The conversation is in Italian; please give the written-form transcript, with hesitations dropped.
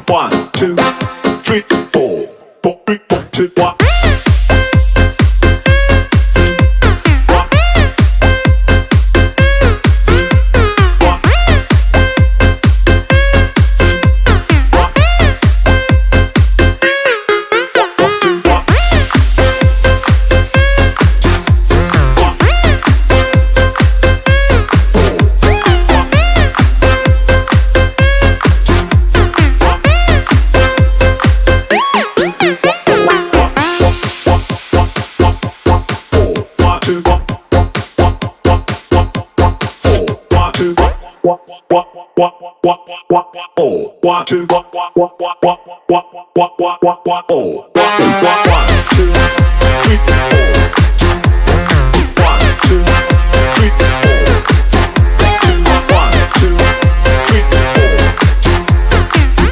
1, 2, 3, 4, 4, 3, 4, 2, 1. One, two, three, four.